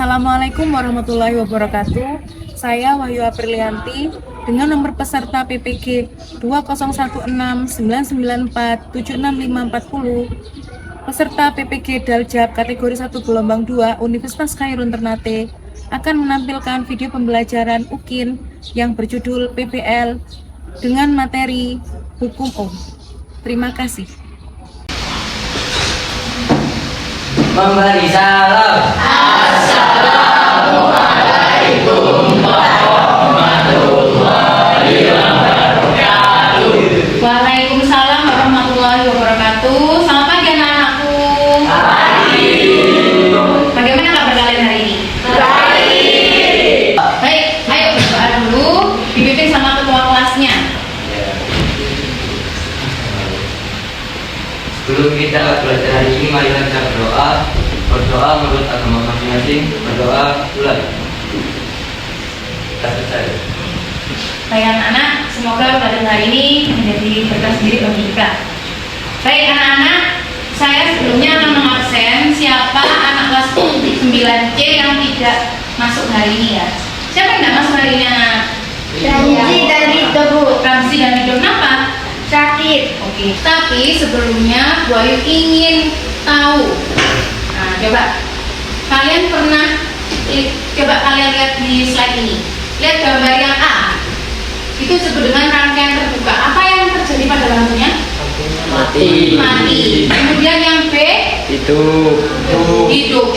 Assalamualaikum warahmatullahi wabarakatuh. Saya Wahyu Aprilianti dengan nomor peserta PPG 2016994765540. Peserta PPG Daljab kategori 1 gelombang 2 Universitas Khairun Ternate akan menampilkan video pembelajaran UKIN yang berjudul PBL dengan materi Hukum Om. Terima kasih. Memberi salam. Assalamualaikum warahmatullahi wabarakatuh. Waalaikumsalam warahmatullahi wabarakatuh. Selamat pagi anak-anakku. Pagi. Bagaimana kabar kalian hari ini? Baik. Baik, ayo berdoa dulu, dipimpin sama ketua kelasnya. Sebelum kita belajar hari ini, mari kita berdoa. Berdoa menurut agama masing-masing. Berdoa bulan. Kita selesai. Baik anak-anak, semoga pelajaran hari ini menjadi berkah sendiri bagi kita. Baik anak-anak, saya sebelumnya akan mengabsen siapa anak kelas 9C yang tidak masuk hari ini ya. Siapa yang tidak masuk hari ini anak? Ramzi dan Ridho, Bu. Ramzi dan Ridho, kenapa? Sakit. Oke, tapi sebelumnya Bu Ayu ingin tahu. Nah, coba kalian lihat di slide ini. Lihat gambar yang A. Itu disebut dengan rangkaian terbuka. Apa yang terjadi pada lampunya? Mati. Mati. Kemudian yang B, Hidup. hidup.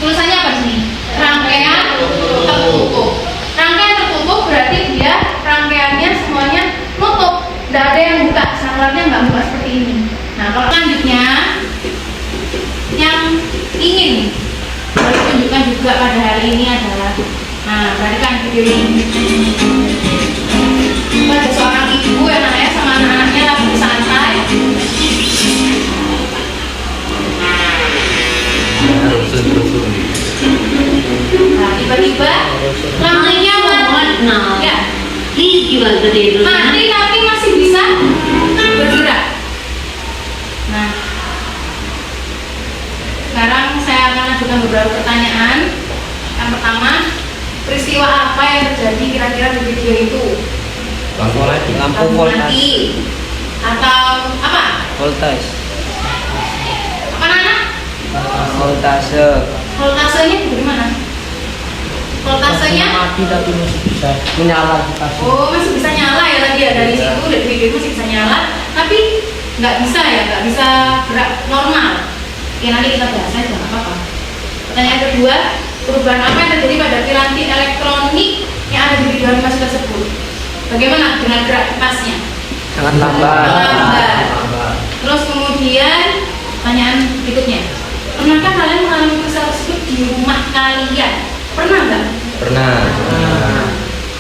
Tulisannya apa di sini? Rangkaian tertutup. Rangkaian tertutup berarti dia rangkaiannya semuanya nutup. Tidak ada yang buka, saklarnya nggak buka seperti ini. Nah, kalau selanjutnya yang ingin boleh tunjukkan juga pada hari ini adalah, nah, perhatikan video ini. Ada seorang ibu yang namanya sama anak-anaknya lagi santai. Nah, tiba-tiba lampunya mati. Ya, mati tapi masih bisa bergerak. Nah, sekarang saya akan ajukan beberapa pertanyaan. Yang pertama, peristiwa apa yang terjadi kira-kira di video itu? Lampu mati. Lampu mati atau apa? Voltage. Apa anak? Voltase. Voltasenya bagaimana? Voltasenya? Mati tapi masih bisa menyala. Oh, masih bisa nyala ya tadi ya, dari situ dari video itu masih bisa nyala, tapi nggak bisa ya, nggak bisa gerak normal. Oke, nanti kita bahas aja, nggak apa-apa. Pertanyaan kedua, perubahan apa yang terjadi pada piranti elektronik yang ada di video animasi tersebut? Bagaimana dengan gerak kipasnya? Sangat lambat. Lambat. Terus kemudian pertanyaan berikutnya, pernahkah kalian mengalami peristiwa tersebut di rumah kalian? Pernah nggak? Pernah.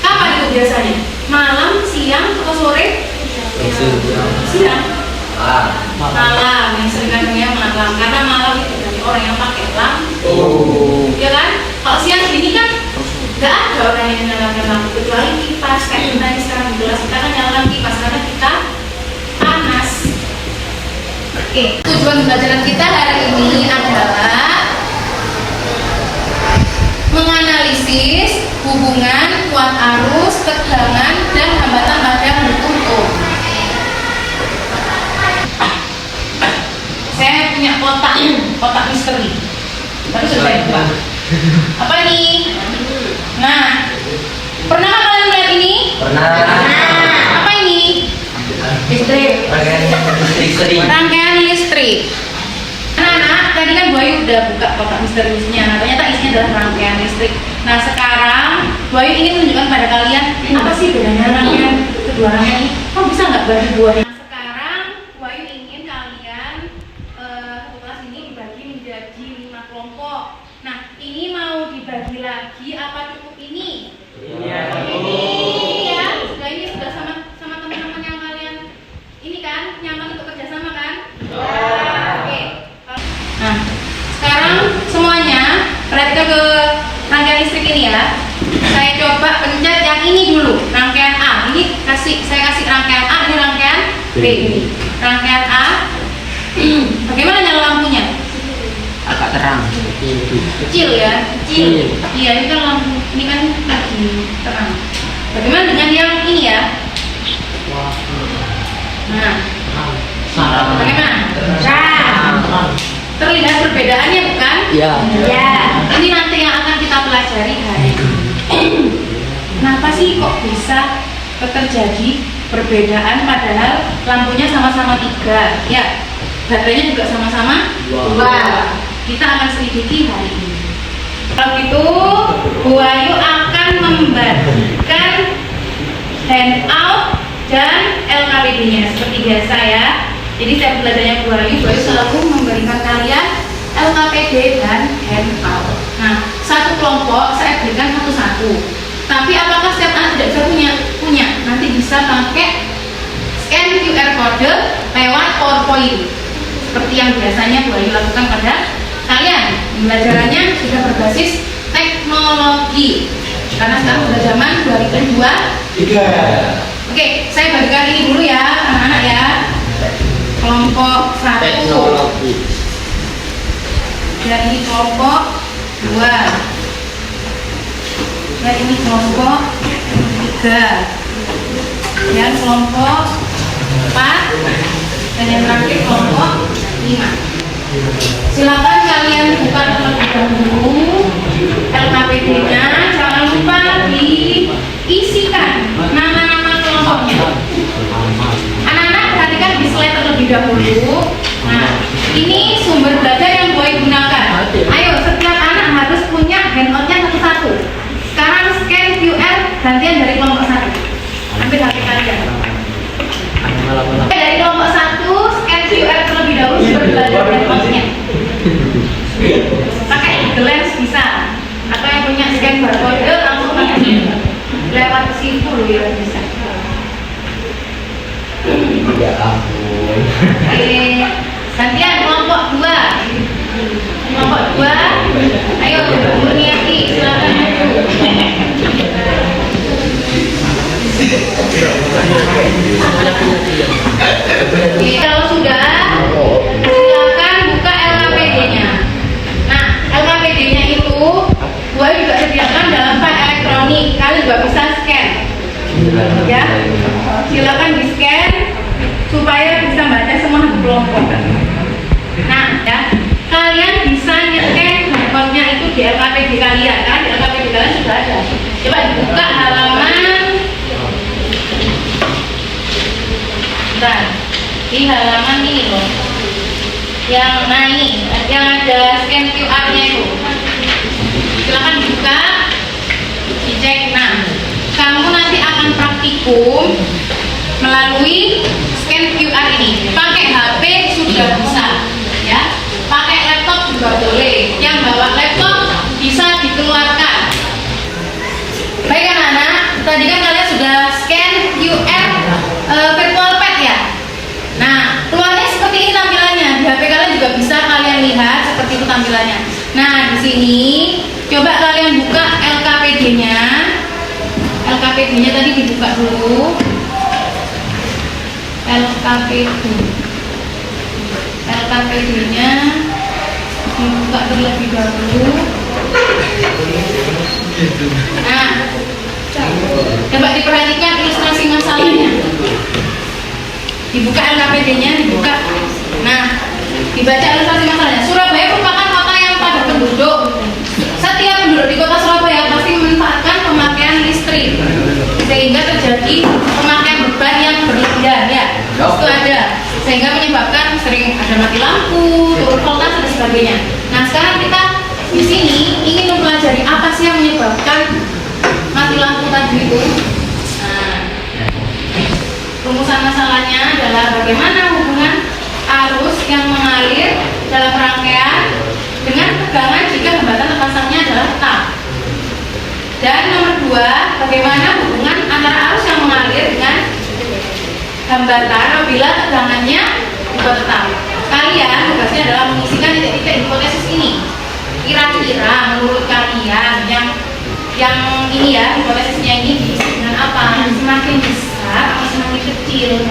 Kapan itu biasanya? Malam, siang, atau sore? Siang. Malam, yang sering katanya malam, karena malam itu dari orang yang pakai lampu, ya kan? Kalau siang gini kan nggak ada orang yang nyalakan lampu kecuali kipas. Kayak kita ini sekarang di kelas kita kan nyalakan kipas karena kita panas. Oke, tujuan pembelajaran kita hari ini adalah menganalisis hubungan kuat arus, tegangan, dan hambatan pada mendukung O. Saya punya kotak misteri. Tapi sudah saya buka. Apa ini? Nah, pernah kalian melihat ini? Pernah. Apa ini? Listrik. Rangkaian listrik. Anak-anak, tadi kan Bu Ayu udah buka kotak misteriusnya. Nah, ternyata isinya adalah rangkaian listrik. Nah, sekarang Bu Ayu ingin menunjukkan pada kalian apa sih bedanya rangkaian kedua rangkaian ini. Kok bisa nggak bagi dua? Nah, sekarang Bu Ayu ingin kalian satu kelas ini dibagi menjadi 5 kelompok. Nah, ini mau dibagi lagi apa cukup ini? Iya. Ini ya, ini sudah sama teman-teman yang kalian ini kan nyaman untuk kerjasama kan? Oke. Nah, sekarang semuanya perhatikan ke rangkaian listrik ini ya. Saya coba pencet yang ini dulu, rangkaian A. Ini saya kasih rangkaian A, ini rangkaian B ini. Rangkaian A. Bagaimana nyala lampunya? agak terang. Kecil ya, kecil. Iya, ini kan lampu, ini kan lagi terang. Bagaimana dengan yang ini ya? Nah, bagaimana? Terlihat perbedaannya bukan? Iya. Ya. Ini nanti yang akan kita pelajari hari ini. Kenapa sih kok bisa terjadi perbedaan padahal lampunya sama-sama 3? Ya, baterainya juga sama-sama 2. Kita akan selidiki hari ini. Kalau gitu, Bu Ayu akan membagikan handout dan LKPD-nya seperti biasa ya. Jadi saya belajarnya Bu Ayu selalu memberikan kalian LKPD dan handout. Nah, satu kelompok saya berikan satu-satu. Tapi apakah setiap anak tidak bisa punya? Nanti bisa pakai scan QR code lewat PowerPoint. Seperti yang biasanya Bu Ayu lakukan pada kalian. Pembelajarannya sudah berbasis teknologi. Karena sekarang sudah zaman 2023. Oke, saya bagikan ini dulu ya, anak-anak ya. Kelompok 1. Teknologi. Dan ini kelompok 2. Dan ini kelompok 3. Dan kelompok 4. Dan yang terakhir kelompok 5. Silakan kalian buka terlebih dahulu LKPD-nya. Jangan lupa diisikan nama-nama kelompoknya. Anak-anak perhatikan di slide terlebih dahulu. Nah, ini sumber belajar yang boleh gunakan. Ayo, setiap anak harus punya handout-nya satu-satu. Sekarang scan QR gantian dari kelompok 1. Ambil HP kalian. Dari kelompok 1 scan QR terlebih dahulu sumber belajar handout-nya. Pakai Google Lens bisa, atau yang punya scan barcode langsung pakai lewat sifu ya bisa. Ya ampun. Oke, gantian kelompok 2. Kelompok 2, ayo Murniati, silakan maju. Oke, kalau sudah, silakan buka LKPD-nya. Nah, LKPD-nya itu gua juga sediakan dalam file elektronik. Kalian juga bisa scan. Ya, silakan di scan supaya bisa baca semua kelompok. Nah, ya, kalian bisa nyetek handphonenya itu di LKPD kalian kan? Di LKPD kalian sudah ada. Coba dibuka halaman. Bentar, di halaman ini loh. Yang naik, yang ada scan QR-nya itu. Silakan dibuka, dicek. Nah, kamu nanti akan praktikum melalui scan QR ini. Pakai HP sudah bisa, ya. Pakai laptop juga boleh. Yang bawa laptop bisa dikeluarkan. Baik anak-anak, tadi kan kalian sudah scan QR virtual pad ya. Nah, keluarnya seperti ini tampilannya. Di HP kalian juga bisa kalian lihat seperti itu tampilannya. Nah, di sini coba kalian buka LKPD-nya. LKPD-nya tadi dibuka dulu. LKPD-nya dibuka terlebih dahulu. Nah, coba diperhatikan ilustrasi masalahnya. Dibuka LKPD-nya, dibuka. Nah, dibaca ilustrasi masalahnya. Surabaya merupakan kota yang padat penduduk. Setiap penduduk di kota Surabaya pasti memanfaatkan pemakaian listrik, sehingga terjadi pemakaian beban yang berlebihan ya. Itu ada, sehingga menyebabkan sering ada mati lampu, turun voltase dan sebagainya. Nah, sekarang kita di sini ingin mempelajari apa sih yang menyebabkan mati lampu tadi itu. Nah, rumusan masalahnya adalah bagaimana hubungan arus yang mengalir dalam rangkaian dengan tegangan jika hambatan terpasangnya adalah tetap. Dan nomor 2, bagaimana hubungan antara arus yang mengalir dengan hambatan apabila tegangannya juga tetap. Kalian tugasnya adalah mengisikan titik-titik hipotesis ini. Kira-kira menurut kalian yang ini ya, hipotesisnya ini diisi dengan apa? Semakin besar atau semakin kecil?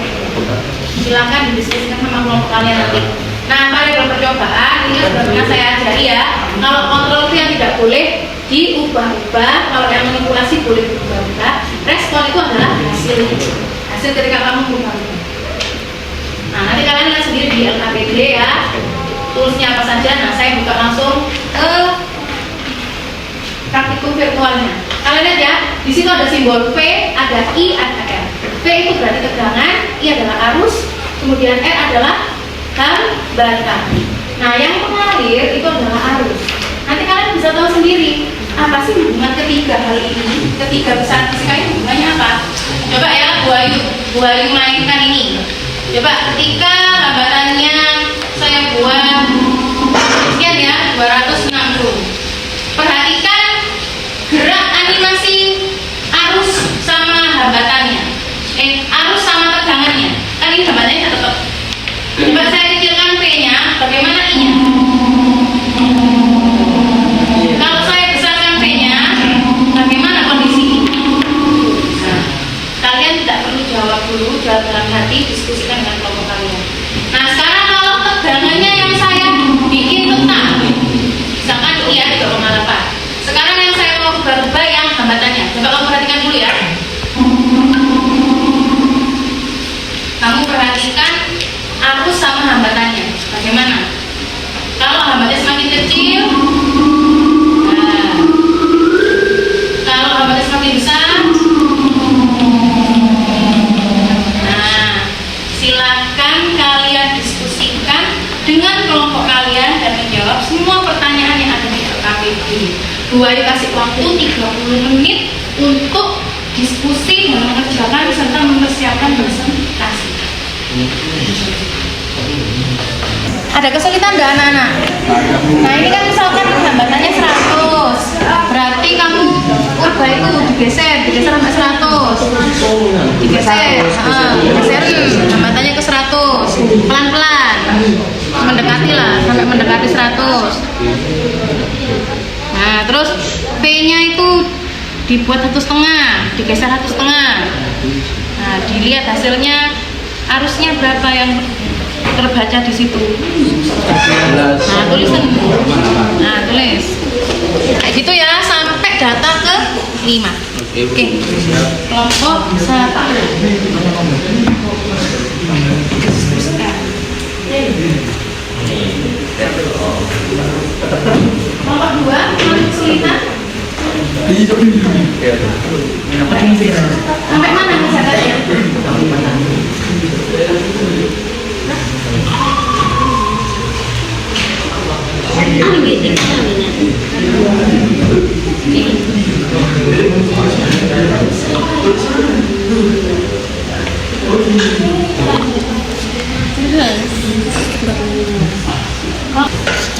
Silakan didiskusikan sama kelompok kalian nanti. Nah, pada dalam percobaan ini sudah pernah saya ajari ya. Kalau kontrol itu yang tidak boleh diubah-ubah, kalau yang manipulasi boleh diubah-ubah. Respon itu adalah hasil ketika kamu mengubah-ubah. Nah, nanti kalian lihat sendiri di LKPD ya, toolsnya apa saja. Nah, saya buka langsung ke praktikum virtualnya. Kalian lihat ya, di situ ada simbol V, ada I, ada R. V itu berarti tegangan, I adalah arus, kemudian R adalah hambatan. Nah, yang mengalir itu adalah arus. Nanti kalian bisa tahu sendiri apa sih hubungan ketiga hal ini, ketiga besar fisika ini hubungannya apa? Coba ya, Bu Ayu mainkan ini. Coba ketika hambatannya saya buat sekian ya, 260. Perhatikan gerak animasi arus sama hambatannya. Arus sama tegangannya. Kan ini hambatannya tetap. Coba saya kecilkan V-nya, bagaimana I-nya? Kalau saya besarkan V-nya, bagaimana kondisi I? Nah, kalian tidak perlu jawab dulu, jawab dalam hati, diskusikan dengan kelompok kalian. Nah, sekarang kalau tegangannya yang saya bikin tetap, misalkan I ya 3,8. Sekarang yang saya mau ubah-ubah yang hambatannya. Coba kamu perhatikan dulu ya. Kamu perhatikan arus sama hambatannya. Bagaimana? Kalau hambatannya semakin kecil, nah, kalau hambatannya semakin besar, nah, silahkan kalian diskusikan dengan kelompok kalian dan menjawab semua pertanyaan yang ada di LKPD. Bu Ayu kasih waktu 30 menit untuk diskusi dan mengerjakan serta mempersiapkan presentasi. Ada kesulitan nggak anak-anak? Nah, ini kan misalkan hambatannya 100, berarti kamu ubah itu digeser sampai 100, digeser hambatannya ke 100, pelan-pelan, mendekati lah, sampai mendekati 100. Nah, terus P-nya itu dibuat 1,5, digeser 1,5. Nah, dilihat hasilnya arusnya berapa yang terbaca di situ. Nah, tulisan. Nah, tulis. Kayak gitu ya sampai data ke 5. Oke. Kelompok 1. Kelompok 2, kesulitan. Sampai mana misalnya?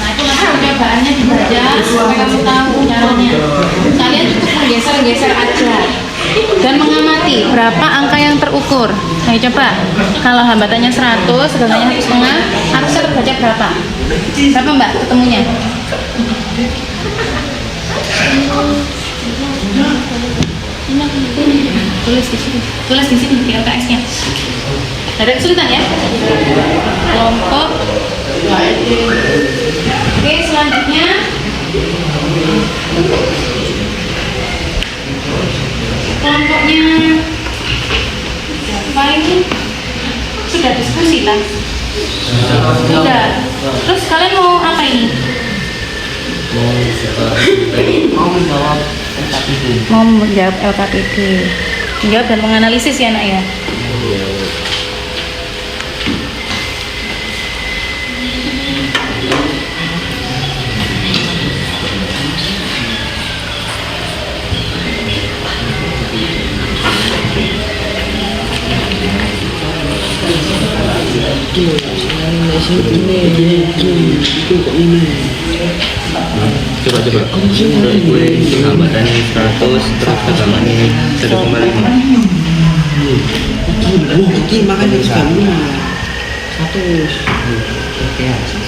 Nah, itu nanti percobaannya dibaca supaya kamu tahu caranya. Kalian cukup menggeser-geser aja dan mengamati berapa angka yang terukur. Ayo coba, kalau hambatannya 100, tegangannya 1,5, harusnya terbaca berapa? Berapa Mbak ketemunya? Tulis di sini di LKS-nya. Ada kesulitan ya? Kelompok. Oke, selanjutnya kelompoknya apa ini? Sudah diskusi lah. Sudah. Terus kalian mau apa ini? Mau menjawab LKPD. Menjawab dan menganalisis ya nak ya. Coba gue hambatan 100 terus tegangannya 1,5. Iki makanya sekali 100.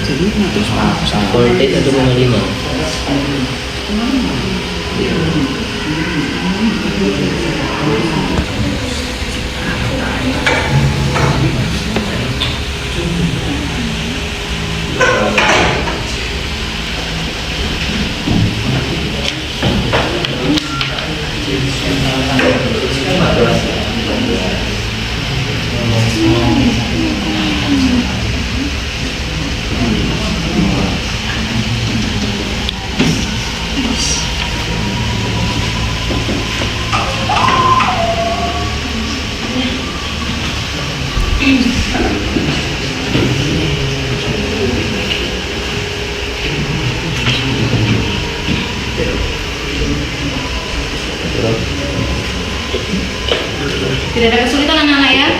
Jadi 100 Voltage 1,5. Tidak ada kesulitan anak-anak ya?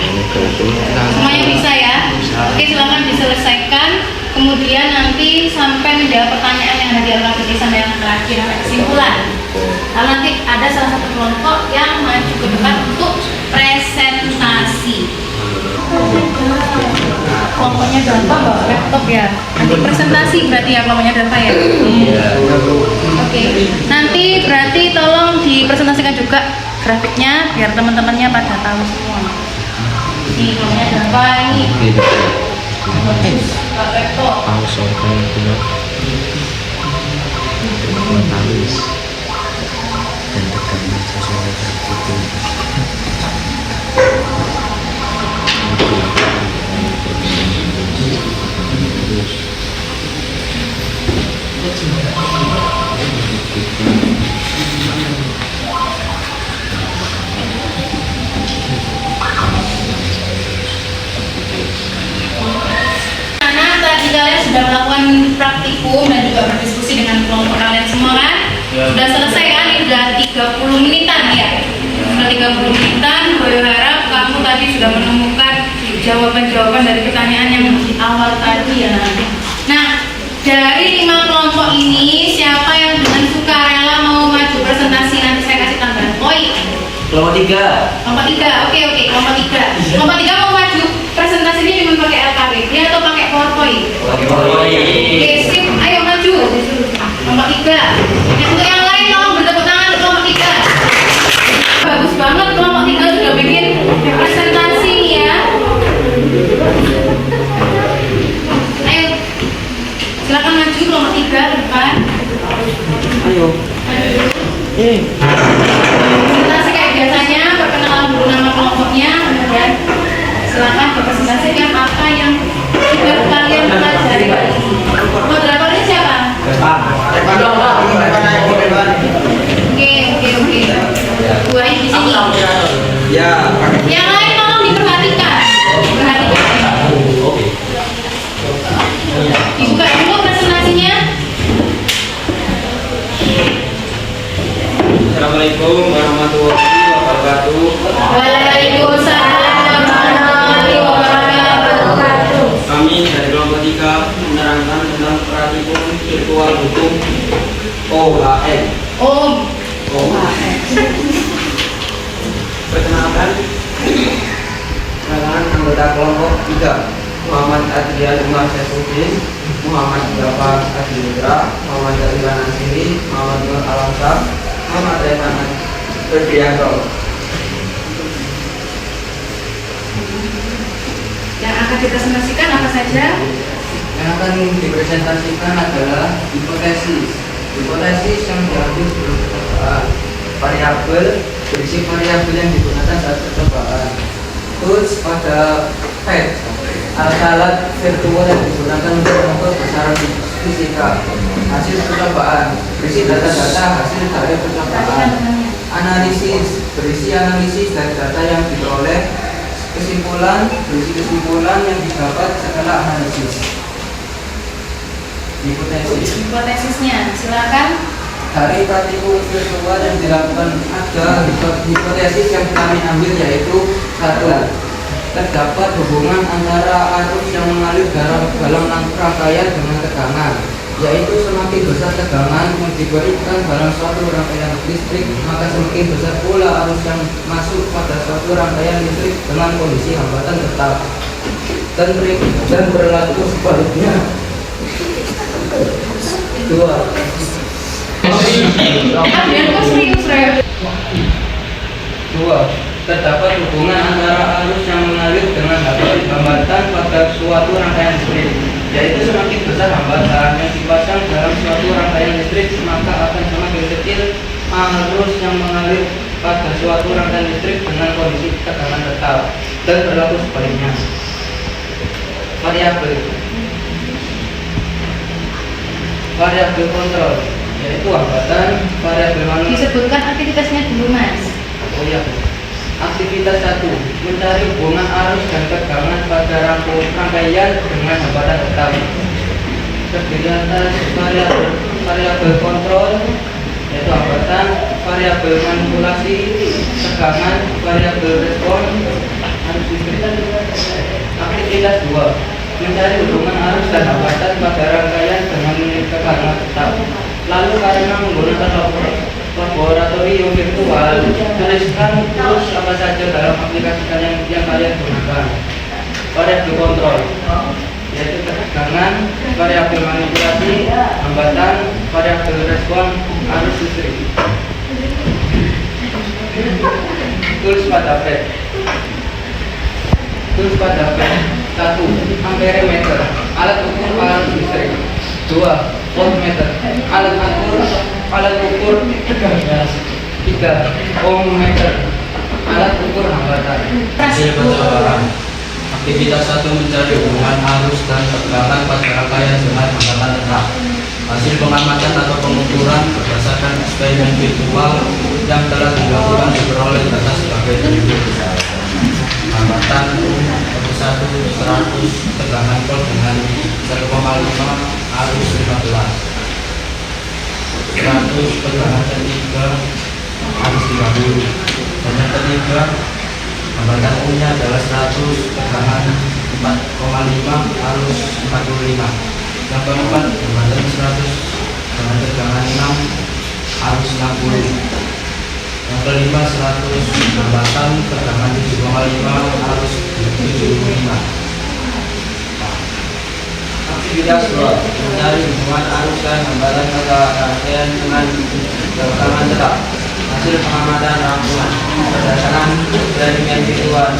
Semuanya bisa ya? Oke, silakan diselesaikan. Kemudian nanti sampai menjawab pertanyaan yang ada di LKPD sampai yang terakhir sampai kesimpulan. Lalu nanti ada salah satu kelompok yang maju ke depan untuk presentasi. Kelompoknya Dava bawa laptop ya. Nanti presentasi berarti ya kelompoknya Dava ya. Oke. Nanti berarti tolong dipresentasikan juga grafiknya biar teman-temannya pada tahu semua. Ini kelompoknya Dava ini. Bagus. Laptop. dan tekanan sesuai itu. Tadi kalian sudah melakukan praktikum dan juga berdiskusi dengan kelompok kalian semua kan? Sudah selesai kan? Ini sudah 30 menitan ya? Sudah 30 menitan, gue harap kamu tadi sudah menemukan jawaban-jawaban dari pertanyaan yang di awal tadi ya nanti. Nah, dari 5 kelompok ini, siapa yang dengan sukarela mau maju presentasi nanti saya kasih tambahan poin? Kelompok 3. Kelompok 3, oke, kelompok 3. Kelompok 3 mau maju presentasinya dengan pakai LKPD atau pakai PowerPoint? Pakai PowerPoint. Oke, sip, ayo maju. Kelompok 3. Untuk yang lain tolong bertepuk tangan untuk kelompok 3. Bagus banget kelompok 3 sudah bikin presentasi nih ya. Ayo, silakan maju kelompok 3 ke depan. Ayo. Presentasi kayak biasanya, perkenalan dulu nama kelompoknya, kemudian silakan dipresentasikan apa yang sudah kalian pelajari hari ini. Moderatornya siapa? Oke. Dua di sini. Ya. Yang lain tolong diperhatikan. Dibuka dulu presentasinya. Assalamualaikum warahmatullahi wabarakatuh. Waalaikumsalam warahmatullahi wabarakatuh. Kami dari kelompok 3 menerangkan tentang praktikum virtual hukum OHM. Perkenalkan, anggota kelompok 3 Muhammad Adrian Umar Saifuddin, Muhammad Dava Adiludra, Muhammad Adrian Ansiri, Muhammad Nur Alamsar, Muhammad Revan Ferdianto. Yang akan dipresentasikan apa saja? Yang akan dipresentasikan adalah hipotesis. Hipotesis yang diambil sebelum percobaan. Variabel berisi variabel yang digunakan saat percobaan. Tools pada PET. Alat-alat virtual yang digunakan untuk mengukur besaran fisika. Hasil percobaan berisi data-data hasil dari percobaan. Analisis berisi analisis dari data yang diperoleh. Kesimpulan berisi kesimpulan yang didapat setelah analisis. Hipotesisnya, silakan. Dari praktikum virtual yang dilakukan ada hipotesis yang kami ambil yaitu 1. Terdapat hubungan antara arus yang mengalir dalam rangkaian dengan tegangan, yaitu semakin besar tegangan yang diberikan dalam suatu rangkaian listrik, maka semakin besar pula arus yang masuk pada suatu rangkaian listrik dengan kondisi hambatan tetap, dan berlaku sebaliknya. 2. Terdapat hubungan antara arus yang mengalir dengan hambatan pada suatu rangkaian listrik, yaitu semakin besar hambatan yang dipasang dalam suatu rangkaian listrik, maka akan semakin kecil arus yang mengalir pada suatu rangkaian listrik dengan kondisi tegangan tetap, dan berlaku sebaliknya. Variabel kontrol yaitu hambatan. Variabel manual Disebutkan aktivitasnya dulu, Mas. Aktivitas 1. Mencari hubungan arus dan tegangan pada rangkaian dengan hambatan tetap. Terdiri atas variabel kontrol yaitu hambatan, variabel manipulasi, tegangan, variabel respon, arus listrik. Aktivitas 2, mencari hubungan arus dan hambatan pada rangkaian dengan tegangan tetap. Lalu karena menggunakan laboratorium virtual, tuliskan terus apa saja dalam aplikasi yang kalian gunakan. Variabel kontrol, yaitu tegangan, variabel manipulasi, hambatan, variabel respon, arus listrik. Tools pada pad. Tools pada pad. 1. Amperemeter, alat ukur arus listrik. 2. Voltmeter, alat ukur tegangan. 3. Ohmmeter, alat ukur hambatan. Hasil percobaan. Aktivitas 1 mencari hubungan arus dan tegangan pada rangkaian dengan hambatan tetap. Hasil pengamatan atau pengukuran berdasarkan eksperimen virtual yang telah dilakukan diperoleh data sebagai berikut. Hambatan 100, tegangan volt dengan 1,5, arus 15. 100 tegangan ketiga, arus 30. Dan yang ketiga, hambatan umumnya adalah 100, tegangan 4,5, arus 45. Yang keempat, hambatan 100 dengan tegangan 6, arus 60. Yang kelima, 100 hambatan tegangan 7,5, arus 75. Aktivitas 2, mencari hubungan arus dan hambatan pada rangkaian dengan tegangan tetap. Hasil pengamatan rangkuman berdasarkan eksperimen virtual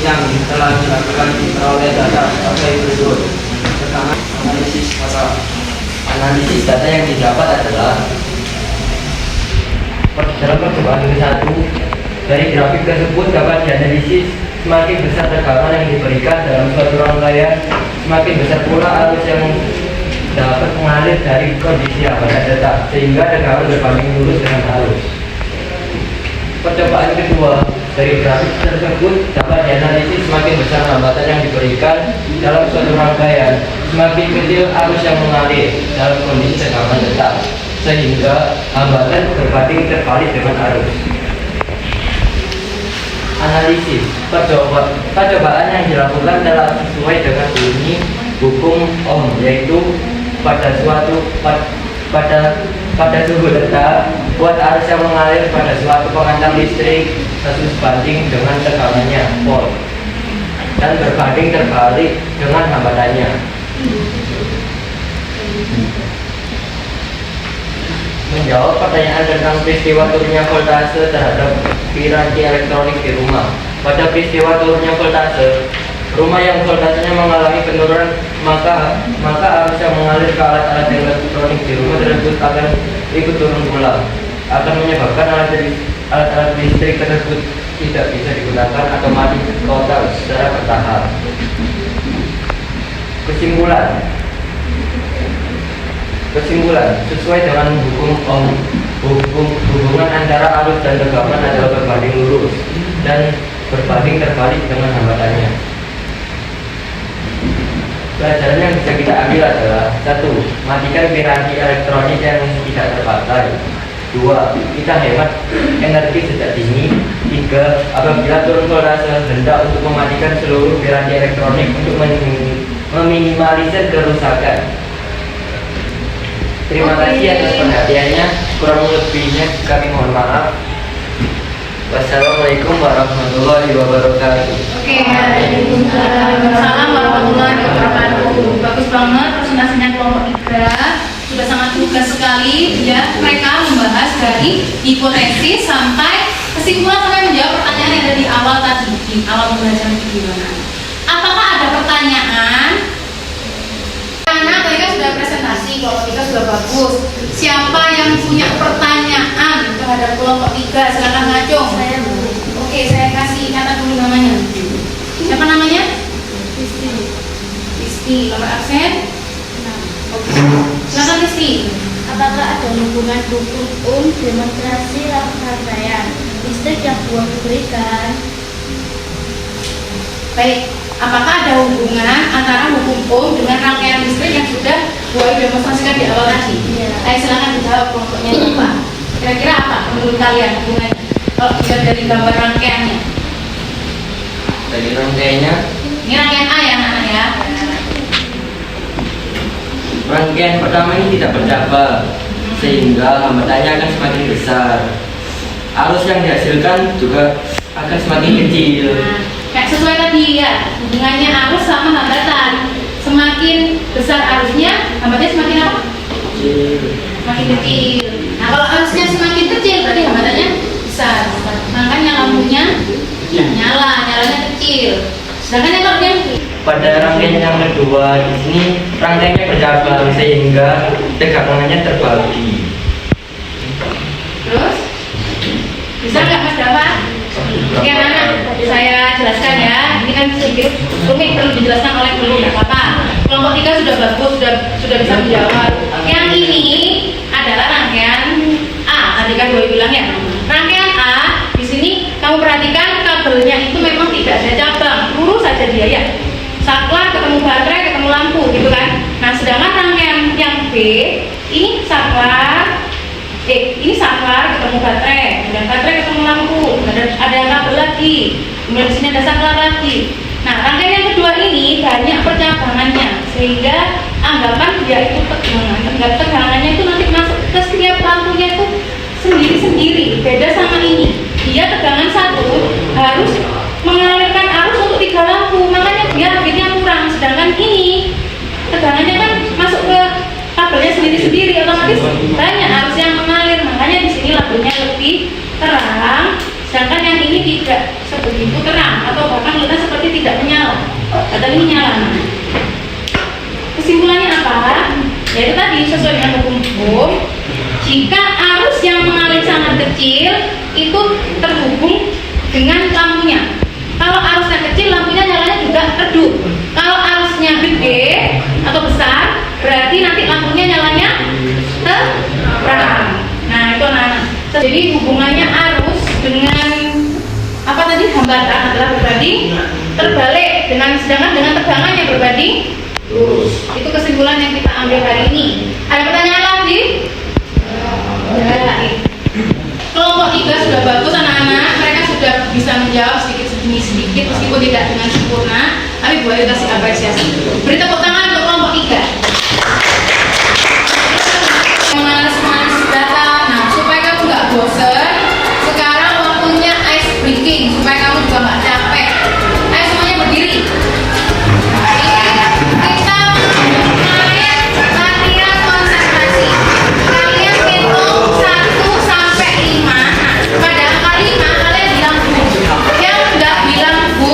yang telah dilakukan diperoleh data sebagai berikut. Tegangan analisis data. Analisis data yang didapat adalah dalam percobaan ke-1, dari grafik tersebut dapat dianalisis semakin besar tegangan yang diberikan dalam suatu rangkaian, semakin besar pula arus yang dapat mengalir dari kondisi hambatan tetap, sehingga tegangan berbanding lurus dengan arus. Percobaan kedua, dari grafik tersebut dapat dianalisis semakin besar hambatan yang diberikan dalam suatu rangkaian, semakin kecil arus yang mengalir dalam kondisi tegangan tetap, sehingga hambatan berbanding terbalik dengan arus. Analisis percobaan yang dilakukan telah sesuai dengan bunyi hukum Ohm, yaitu pada suhu tetap, buat arus yang mengalir pada suatu pengantar listrik sebanding dengan tegangannya volt, dan berbanding terbalik dengan hambatannya. Menjawab pertanyaan tentang peristiwa turunnya voltase terhadap piranti elektronik di rumah. Pada peristiwa turunnya voltase, rumah yang voltasenya mengalami penurunan, maka arus yang mengalir ke alat-alat elektronik di rumah tersebut akan ikut turun pula, akan menyebabkan alat-alat listrik tersebut tidak bisa digunakan atau mati total secara bertahap. Kesimpulan, sesuai dengan hukum Ohm, hubungan antara arus dan tegangan adalah berbanding lurus dan berbanding terbalik dengan hambatannya. Pelajaran yang bisa kita ambil adalah: 1. Matikan piranti elektronik yang tidak terpakai. 2. Kita hemat energi sejak dini. 3. Apabila turun voltase, hendak untuk mematikan seluruh piranti elektronik untuk meminimalisir kerusakan. Terima kasih atas perhatiannya. Kurang lebihnya kami mohon maaf. Wassalamualaikum warahmatullahi wabarakatuh. Oke, waalaikumsalam warahmatullahi wabarakatuh. Bagus banget presentasinya kelompok 3. Sudah sangat lugas sekali ya. Mereka membahas dari hipotesis sampai kesimpulan sampai menjawab pertanyaan yang ada di awal tadi, di awal pembelajaran itu gimana. Apakah ada pertanyaan? Karena mereka sudah presentasi, kelompok 3 sudah bagus. Siapa yang punya pertanyaan terhadap kelompok 3? Silakan ngacung. Oke, saya kasih catat dulu namanya. Siapa namanya? Risti. Nomor absen? Oke. Silakan Risti. Apakah ada hubungan hukum Ohm demonstrasi rangkaian listrik yang buah diberikan? Baik, apakah ada hubungan antara hukum Ohm dengan rangkaian listrik yang sudah Buayu demonstrasikan di awal tadi? Iya. Ayo silakan dijawab kelompoknya coba. Kira-kira apa menurut kalian hubungannya? Kalau dilihat dari gambar rangkaiannya. Dari rangkaiannya, Ini rangkaian A ya anak-anak ya. rangkaian pertama ini tidak bercabang, sehingga hambatannya akan semakin besar. Arus yang dihasilkan juga akan semakin kecil. Nah, kayak sesuai tadi ya, hubungannya arus sama hambatan. Semakin besar arusnya, hambatannya semakin apa? Semakin kecil. Nah, kalau arusnya semakin kecil, berarti hambatannya besar. Makanya lampunya nyalanya kecil. Sedangkan yang kalau yang Pada rangkaian yang kedua di sini rangkaiannya bercabang sehingga tegangannya terbagi. terus bisa nggak Mas Dafa? Oke anak, saya jelaskan ya. Ini kan sedikit rumit, perlu dijelaskan oleh guru, nggak apa-apa. Kelompok 3 sudah bagus, sudah bisa menjawab. Yang ini adalah rangkaian A. Tadi kan gue bilang ya. Rangkaian A di sini kamu perhatikan kabelnya itu memang tidak ada cabang, lurus saja dia ya. Saklar ketemu baterai ketemu lampu gitu kan. Nah sedangkan rangkaian yang B ini saklar ketemu baterai, dan baterai ketemu lampu, ada kabel lagi, kemudian di sini ada saklar lagi. Nah rangkaian yang kedua ini banyak percabangannya sehingga anggapan dia itu tegangannya itu nanti masuk ke setiap lampunya itu sendiri-sendiri. Beda sama ini, dia tegangan satu harus mengalirkan arus untuk 3 lampu, makanya dia akhirnya kurang. Sedangkan ini tegangannya kan masuk ke kabelnya sendiri-sendiri, otomatis banyak arus yang mengalir, makanya di sini lampunya lebih terang. Sedangkan yang ini tidak sebegitu terang atau bahkan kelihatan seperti tidak menyala. Padahal ini nyala. Kesimpulannya apa? Yaitu tadi sesuai dengan hukum. Jika arus yang mengalir sangat kecil itu terhubung dengan lampunya. Kalau arusnya kecil, lampunya nyalanya juga redup. Kalau arusnya gede atau besar, berarti nanti lampunya nyalanya terang. Nah itu anak-anak. Jadi hubungannya arus dengan apa tadi, hambatan adalah berbanding terbalik, sedangkan dengan tegangan yang berbanding lurus. Itu kesimpulan yang kita ambil hari ini. Ada pertanyaan lagi? Kelompok 3 sudah bagus anak-anak, mereka sudah bisa menjawab sedikit meskipun tidak dengan sempurna, tapi boleh kasih apresiasi. Beri tepuk tangan untuk kelompok 3. Malas-malas data. Nah, supaya kamu nggak bosan, sekarang waktunya ice breaking supaya kamu juga nggak capek. Ayo semuanya berdiri. Kita mulai latihan konsentrasi. Kalian hitung 1 sampai 5. Nah, pada angka 5 kalian bilang bu. Yang nggak bilang bu,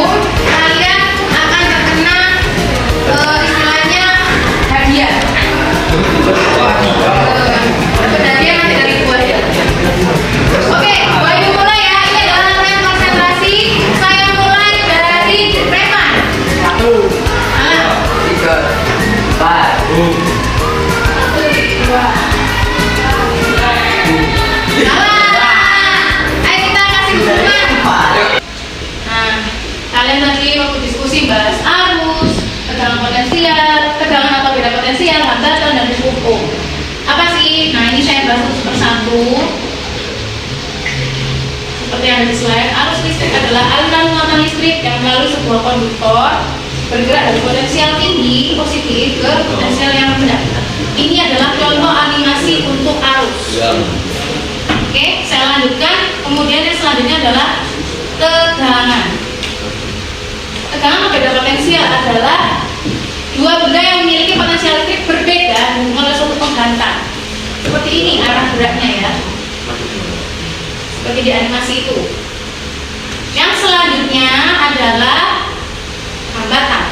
kalian akan terkena istilahnya hadiah. Hadiah nanti dari gua ya. Oke, Bayu mulai ya. Ini adalah latihan konsentrasi. Saya mulai dari Revan. 1, 3, 4. 1, 2. Ayo kita kasih hukuman. Nah, kalian tadi waktu diskusi bahas arus, tegangan potensial, tegangan atau beda potensial, hambatan dan hukum. Apa sih? Nah, ini saya bahas satu persatu. Seperti yang ada di slide, arus listrik adalah aliran muatan listrik yang melalui sebuah konduktor bergerak dari potensial tinggi positif ke potensial yang rendah. Ini adalah contoh animasi untuk arus. Oke, saya lanjutkan. Kemudian yang selanjutnya adalah tegangan. Tegangan atau beda potensial adalah dua benda yang memiliki potensial listrik berbeda oleh suatu penghantar. Seperti ini arah geraknya ya. Seperti di animasi itu. Yang selanjutnya adalah hambatan.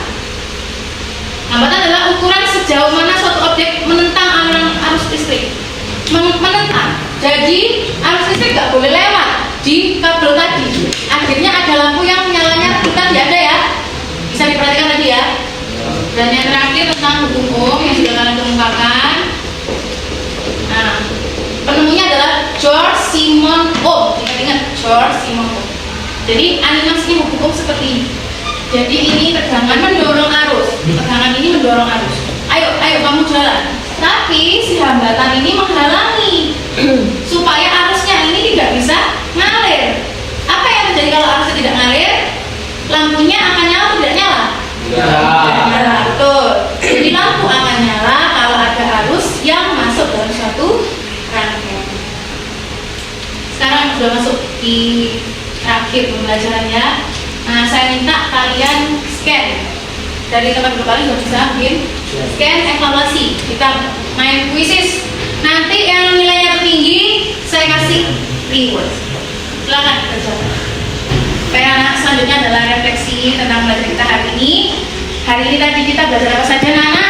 Hambatan adalah ukuran sejauh mana suatu objek menentang aliran arus listrik. Menentang. Jadi arus listrik nggak boleh lewat di kabel tadi. Akhirnya ada lampu yang nyalanya kita tidak ada ya. Bisa diperhatikan tadi ya. Dan yang terakhir tentang hukum Ohm yang sudah kalian kemukakan. Nah, penemunya adalah George Simon Ohm. Ingat George Simon Ohm. Jadi animasinya hukum Ohm seperti ini. Jadi ini tegangan mendorong arus. Tegangan ini mendorong arus. Ayo kamu jalan. Tapi si hambatan ini menghalangi supaya arusnya ini tidak bisa ngalir. Apa yang terjadi kalau arusnya tidak ngalir? Lampunya akan nyala atau tidak nyala? Nyala, betul. Jadi lampu akan nyala kalau ada arus yang masuk dalam suatu rangkaian. Sekarang sudah masuk di akhir pembelajarannya. Nah, saya minta kalian scan. Dari tempat kalian sudah bisa bikin scan evaluasi. Kita main quizzes. Nanti yang nilainya tertinggi saya kasih reward. Silakan kerjakan. Anak selanjutnya adalah refleksi tentang pelajaran kita hari ini. Hari ini tadi kita belajar apa saja, Nana?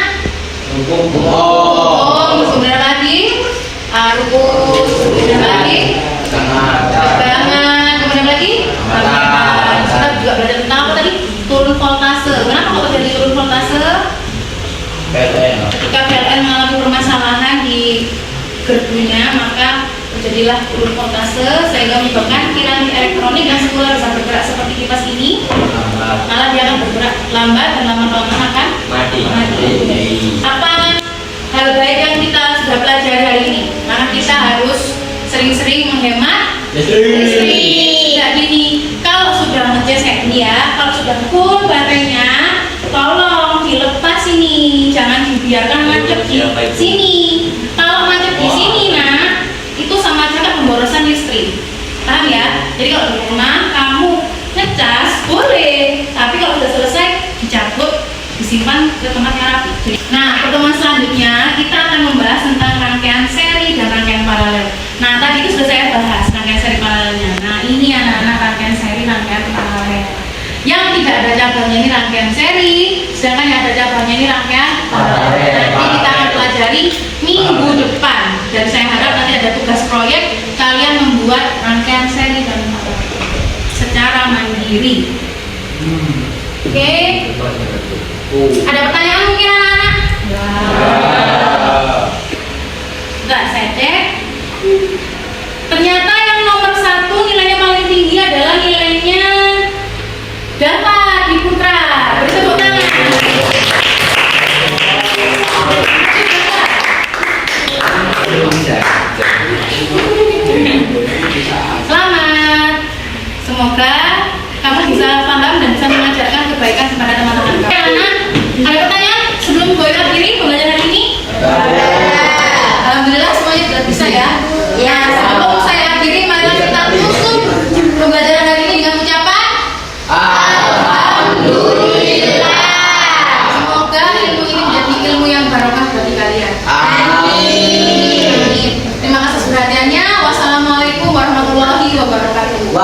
Rumus, kemudian lagi rumus, kemudian lagi tegangan, kemudian lagi kita juga belajar tentang apa tadi? Turun voltase. Kenapa kok terjadi turun voltase? Ketika PLN mengalami permasalahan di gerdunya, maka terjadilah turun voltase sehingga menyebabkan piranti elektronik yang semula bisa bergerak seperti kipas ini, malah dia akan bergerak lambat dan lama-lama akan mati. Apa hal baik yang kita sudah pelajari hari ini? Maka kita harus sering-sering menghemat listrik. Tidak gini, kalau sudah ngecas kayak ini ya, kalau sudah full baterainya, tolong dilepas ini, jangan dibiarkan macet di sini. Kalau macet di sini, nah, itu sama aja kan pemborosan listrik. Paham ya? Jadi kalau di rumah kamu ngecas boleh, tapi kalau sudah selesai dicabut, disimpan ke tempat yang rapi. Nah, pertemuan selanjutnya kita akan membahas tentang rangkaian seri dan rangkaian paralel. Nah, tadi itu sudah saya bahas rangkaian seri paralelnya. Nah, ini anak-anak rangkaian seri, rangkaian paralel. Yang tidak ada cabangnya ini rangkaian seri, sedangkan yang ada cabangnya ini rangkaian paralel. Nanti kita akan pelajari minggu depan. Dan saya harap nanti ada tugas proyek kalian membuat rangkaian seri dan paralel secara mandiri. Oke. Ada pertanyaan mungkin anak-anak? Enggak, saya cek. Ternyata yang nomor 1 nilainya paling tinggi adalah nilainya dapat di Putra. Beri tepuk tangan. Selamat. Semoga kamu bisa paham dan bisa mengajarkan kebaikan kepada teman-teman kamu. Anak, ada pertanyaan sebelum gue akhiri pembelajaran hari ini? Alhamdulillah semuanya sudah bisa ya. Ya, sebelum saya akhiri, mari kita tutup pembelajaran hari ini dengan ucapan Alhamdulillah. Semoga ilmu ini menjadi ilmu yang barokah bagi kalian. Amin. Terima kasih perhatiannya. Wassalamualaikum warahmatullahi wabarakatuh.